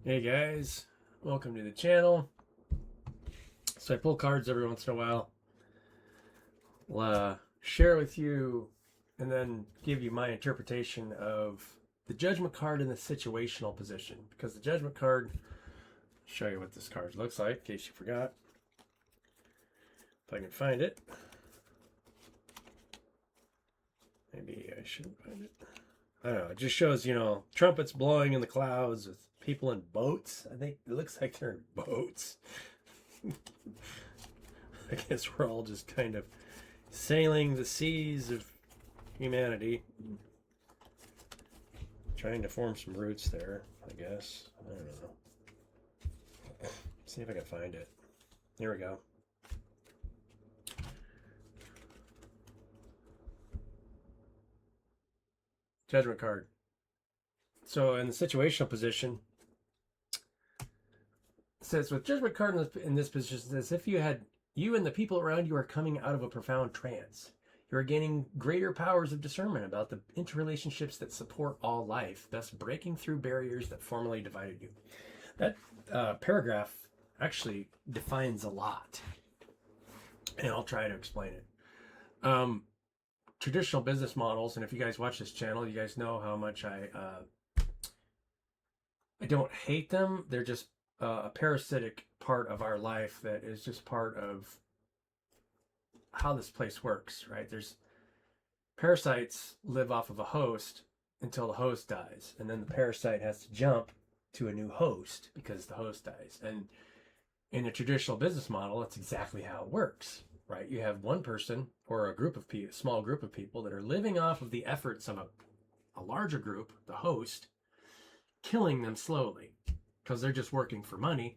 Hey guys, welcome to the channel. So I pull cards every once in a while. I'll share with you and then give you my interpretation of the judgment card in the situational position. Because the judgment card, I'll show you what this card looks like in case you forgot. If I can find it. Maybe I shouldn't find it. I don't know. It just shows, trumpets blowing in the clouds with people in boats. I think it looks like they're in boats. I guess we're all just kind of sailing the seas of humanity, trying to form some roots there, I guess. I don't know. See if I can find it. Here we go. Judgment card. So in the situational position, it says with judgment card in this position, as if you and the people around you are coming out of a profound trance. You are gaining greater powers of discernment about the interrelationships that support all life, thus breaking through barriers that formerly divided you. That paragraph actually defines a lot, and I'll try to explain it. Traditional business models, and if you guys watch this channel, you guys know how much I don't hate them. They're just a parasitic part of our life that is just part of how this place works, right? There's parasites live off of a host until the host dies, and then the parasite has to jump to a new host because the host dies. And in a traditional business model, that's exactly how it works, right? You have one person or a group of people, small group of people that are living off of the efforts of a larger group, the host, killing them slowly because they're just working for money.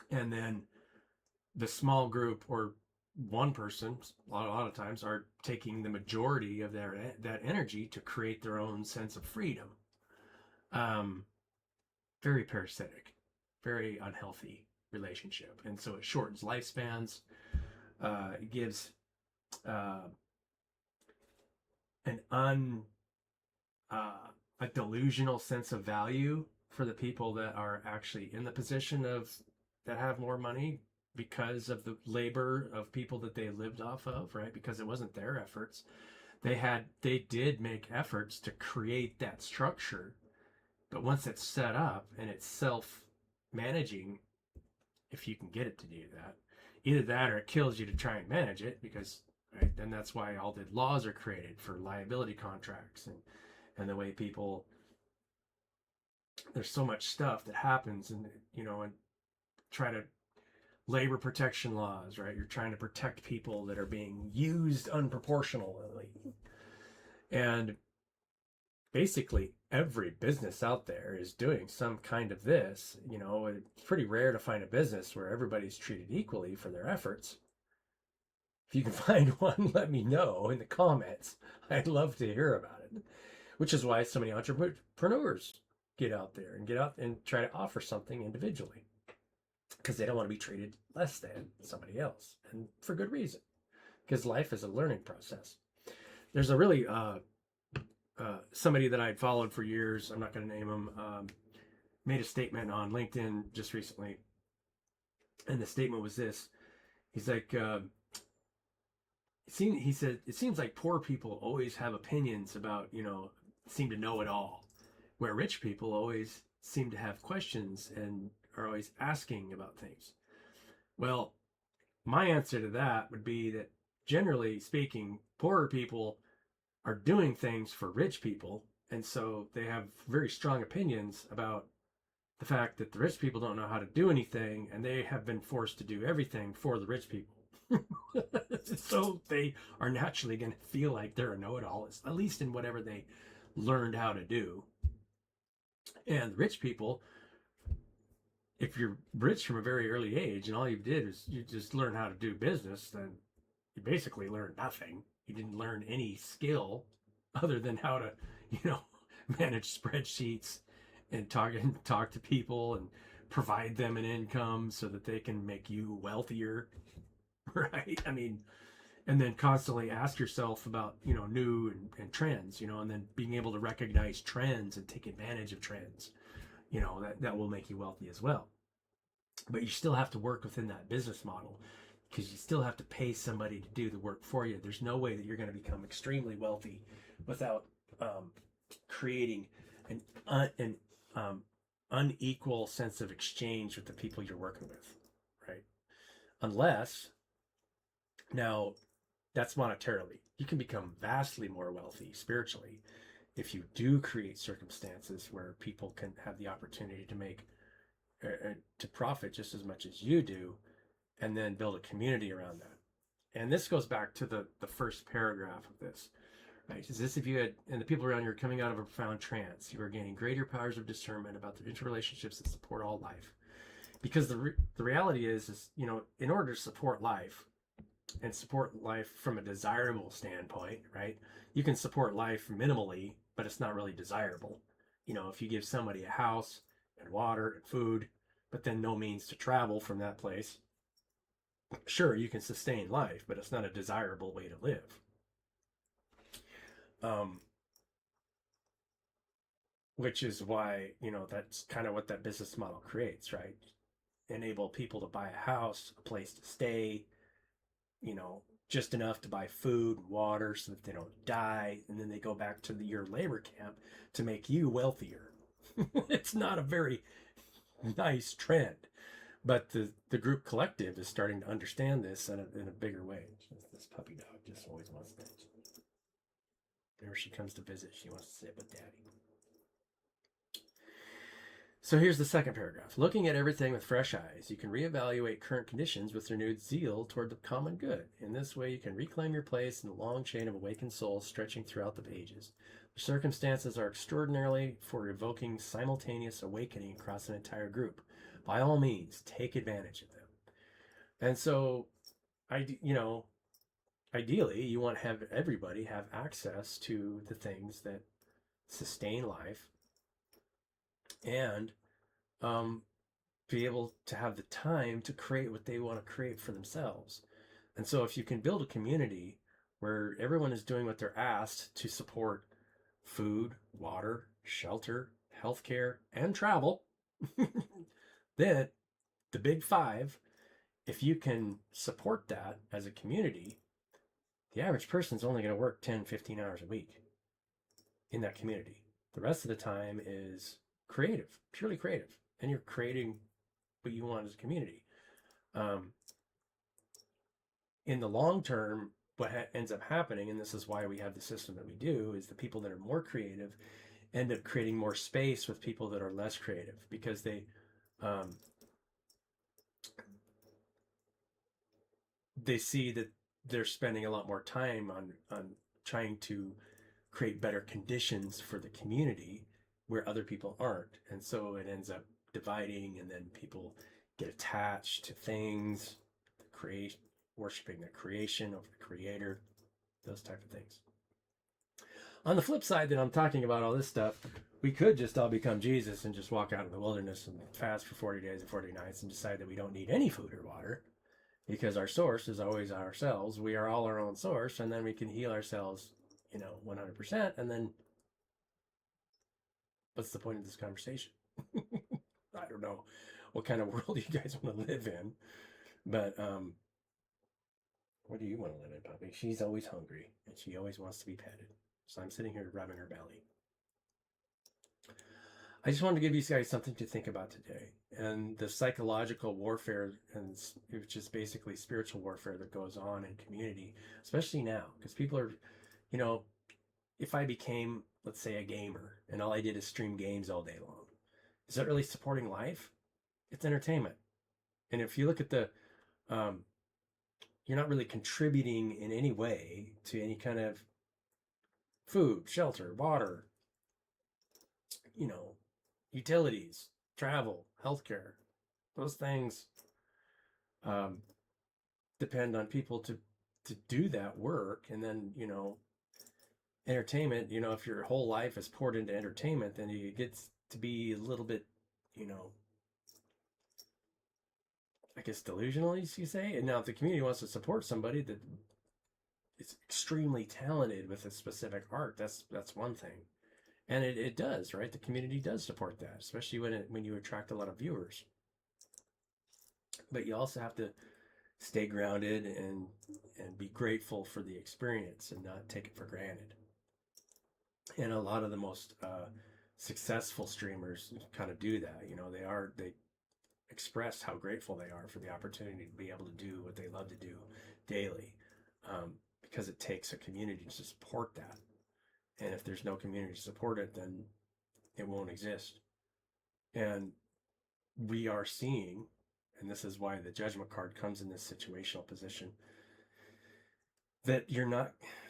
And then the small group or one person, a lot of times, are taking the majority of that energy to create their own sense of freedom. Very parasitic, very unhealthy relationship, and so it shortens lifespans. It gives a delusional sense of value for the people that are actually in the position that have more money because of the labor of people that they lived off of, right? Because it wasn't their efforts. They did make efforts to create that structure, but once it's set up and it's self-managing, if you can get it to do that, either that or it kills you to try and manage it, because right, then that's why all the laws are created for liability contracts and the way people, there's so much stuff that happens, and and try to labor protection laws, right? You're trying to protect people that are being used unproportionally. And basically every business out there is doing some kind of this. It's pretty rare to find a business where everybody's treated equally for their efforts. If you can find one, let me know in the comments. I'd love to hear about it. Which is why so many entrepreneurs get out there and try to offer something individually, because they don't want to be treated less than somebody else, and for good reason, because life is a learning process. There's a really somebody that I'd followed for years, I'm not going to name him, made a statement on LinkedIn just recently, and the statement was this. He's like, he said, it seems like poor people always have opinions about, seem to know it all, where rich people always seem to have questions and are always asking about things. Well, my answer to that would be that, generally speaking, poorer people are doing things for rich people, and so they have very strong opinions about the fact that the rich people don't know how to do anything, and they have been forced to do everything for the rich people. So they are naturally going to feel like they're a know-it-all, at least in whatever they learned how to do. And rich people, if you're rich from a very early age and all you did is you just learn how to do business, then you basically learned nothing. You didn't learn any skill other than how to, manage spreadsheets and talk to people and provide them an income so that they can make you wealthier, right? I mean, and then constantly ask yourself about, new and trends, and then being able to recognize trends and take advantage of trends. that will make you wealthy as well. But you still have to work within that business model, because you still have to pay somebody to do the work for you. There's no way that you're going to become extremely wealthy without creating an unequal sense of exchange with the people you're working with, right? Unless, now, that's monetarily. You can become vastly more wealthy spiritually if you do create circumstances where people can have the opportunity to make to profit just as much as you do, and then build a community around that. And this goes back to the first paragraph of this, right? Is this, if you had, and the people around you are coming out of a profound trance, you are gaining greater powers of discernment about the interrelationships that support all life. Because the reality is, in order to support life, and support life from a desirable standpoint, right? You can support life minimally, but it's not really desirable. If you give somebody a house and water and food, but then no means to travel from that place, sure, you can sustain life, but it's not a desirable way to live. Which is why, that's kind of what that business model creates, right? Enable people to buy a house, a place to stay, just enough to buy food, water, so that they don't die, and then they go back to your labor camp to make you wealthier. It's not a very nice trend, but the group collective is starting to understand this in a bigger way. This puppy dog just always wants to. Whenever she comes to visit, she wants to sit with Daddy. So here's the second paragraph. Looking at everything with fresh eyes, you can reevaluate current conditions with renewed zeal toward the common good. In this way, you can reclaim your place in the long chain of awakened souls stretching throughout the pages. The circumstances are extraordinarily for evoking simultaneous awakening across an entire group. By all means, take advantage of them. And so, ideally, you want to have everybody have access to the things that sustain life, and be able to have the time to create what they want to create for themselves. And so if you can build a community where everyone is doing what they're asked to support food, water, shelter, healthcare, and travel, then the big five, if you can support that as a community, the average person's only going to work 10, 15 hours a week in that community. The rest of the time is creative, purely creative, and you're creating what you want as a community. In the long term, what ends up happening, and this is why we have the system that we do, is the people that are more creative end up creating more space with people that are less creative, because they see that they're spending a lot more time on trying to create better conditions for the community where other people aren't. And so it ends up dividing, and then people get attached to things, worshiping the creation over the creator, those type of things. On the flip side, that I'm talking about all this stuff, we could just all become Jesus and just walk out in the wilderness and fast for 40 days and 40 nights and decide that we don't need any food or water, because our source is always ourselves. We are all our own source, and then we can heal ourselves, 100%. And then what's the point of this conversation? I don't know what kind of world you guys want to live in, but what do you want to live in, puppy? She's always hungry, and she always wants to be petted. So I'm sitting here rubbing her belly. I just wanted to give you guys something to think about today, and the psychological warfare, and which is basically spiritual warfare that goes on in community, especially now, because people are, if I became, let's say, a gamer, and all I did is stream games all day long, is that really supporting life? It's entertainment. And if you look at you're not really contributing in any way to any kind of food, shelter, water, utilities, travel, healthcare. Those things depend on people to do that work. And then, entertainment, if your whole life is poured into entertainment, then it gets to be a little bit, I guess delusional, as you say. And now if the community wants to support somebody that is extremely talented with a specific art, that's one thing. And it does, right? The community does support that, especially when you attract a lot of viewers. But you also have to stay grounded and be grateful for the experience and not take it for granted. And a lot of the most successful streamers kind of do that. You know, they express how grateful they are for the opportunity to be able to do what they love to do daily, because it takes a community to support that. And if there's no community to support it, then it won't exist. And we are seeing, and this is why the judgment card comes in this situational position, that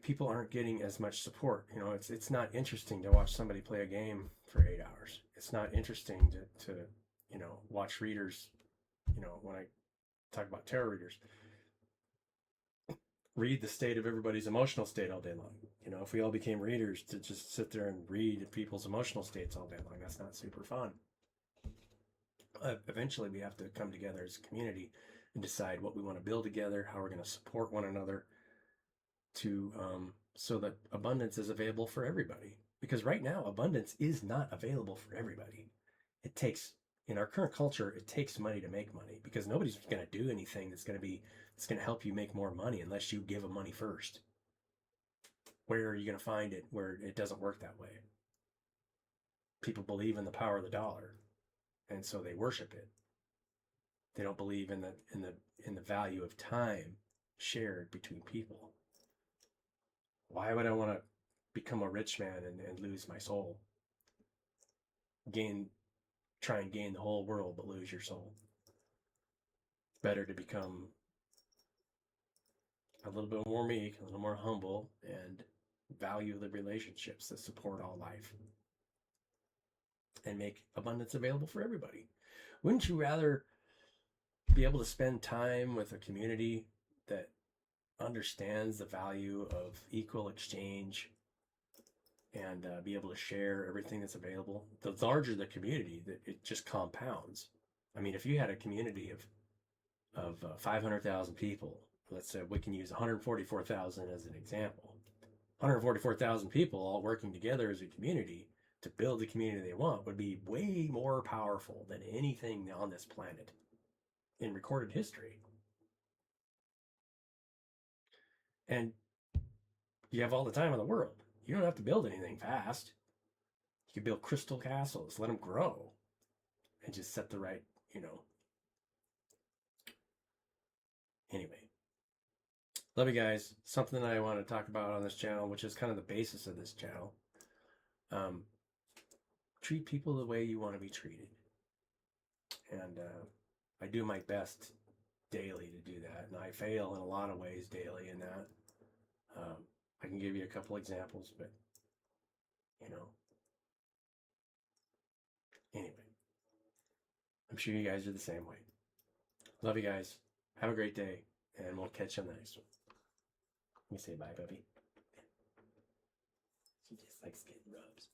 people aren't getting as much support. You know, it's not interesting to watch somebody play a game for 8 hours. It's not interesting to you know, watch readers, you know, when I talk about tarot readers, read the state of everybody's emotional state all day long. You know, if we all became readers to just sit there and read people's emotional states all day long, that's not super fun. Eventually we have to come together as a community and decide what we want to build together, how we're going to support one another, to so that abundance is available for everybody. Because right now abundance is not available for everybody. It takes, in our current culture, it takes money to make money, because nobody's going to do anything that's going to help you make more money unless you give them money first. Where are you going to find it where it doesn't work that way? People believe in the power of the dollar, and so they worship it. They don't believe in the value of time shared between people. Why would I want to become a rich man and lose my soul? Try and gain the whole world but lose your soul. It's better to become a little bit more meek, a little more humble, and value the relationships that support all life, and make abundance available for everybody. Wouldn't you rather be able to spend time with a community that understands the value of equal exchange and be able to share everything that's available? The larger the community, that it just compounds. I mean, if you had a community of 500,000 people, let's say we can use 144,000 as an example. 144,000 people all working together as a community to build the community they want would be way more powerful than anything on this planet in recorded history. And you have all the time in the world. You don't have to build anything fast. You can build crystal castles, let them grow, and just set the right, you know. Anyway, love you guys. Something that I want to talk about on this channel, which is kind of the basis of this channel. Treat people the way you want to be treated. And I do my best daily to do that. And I fail in a lot of ways daily in that. I can give you a couple examples, but, you know. Anyway, I'm sure you guys are the same way. Love you guys. Have a great day, and we'll catch you on the next one. Let me say bye, puppy. She just likes getting rubs.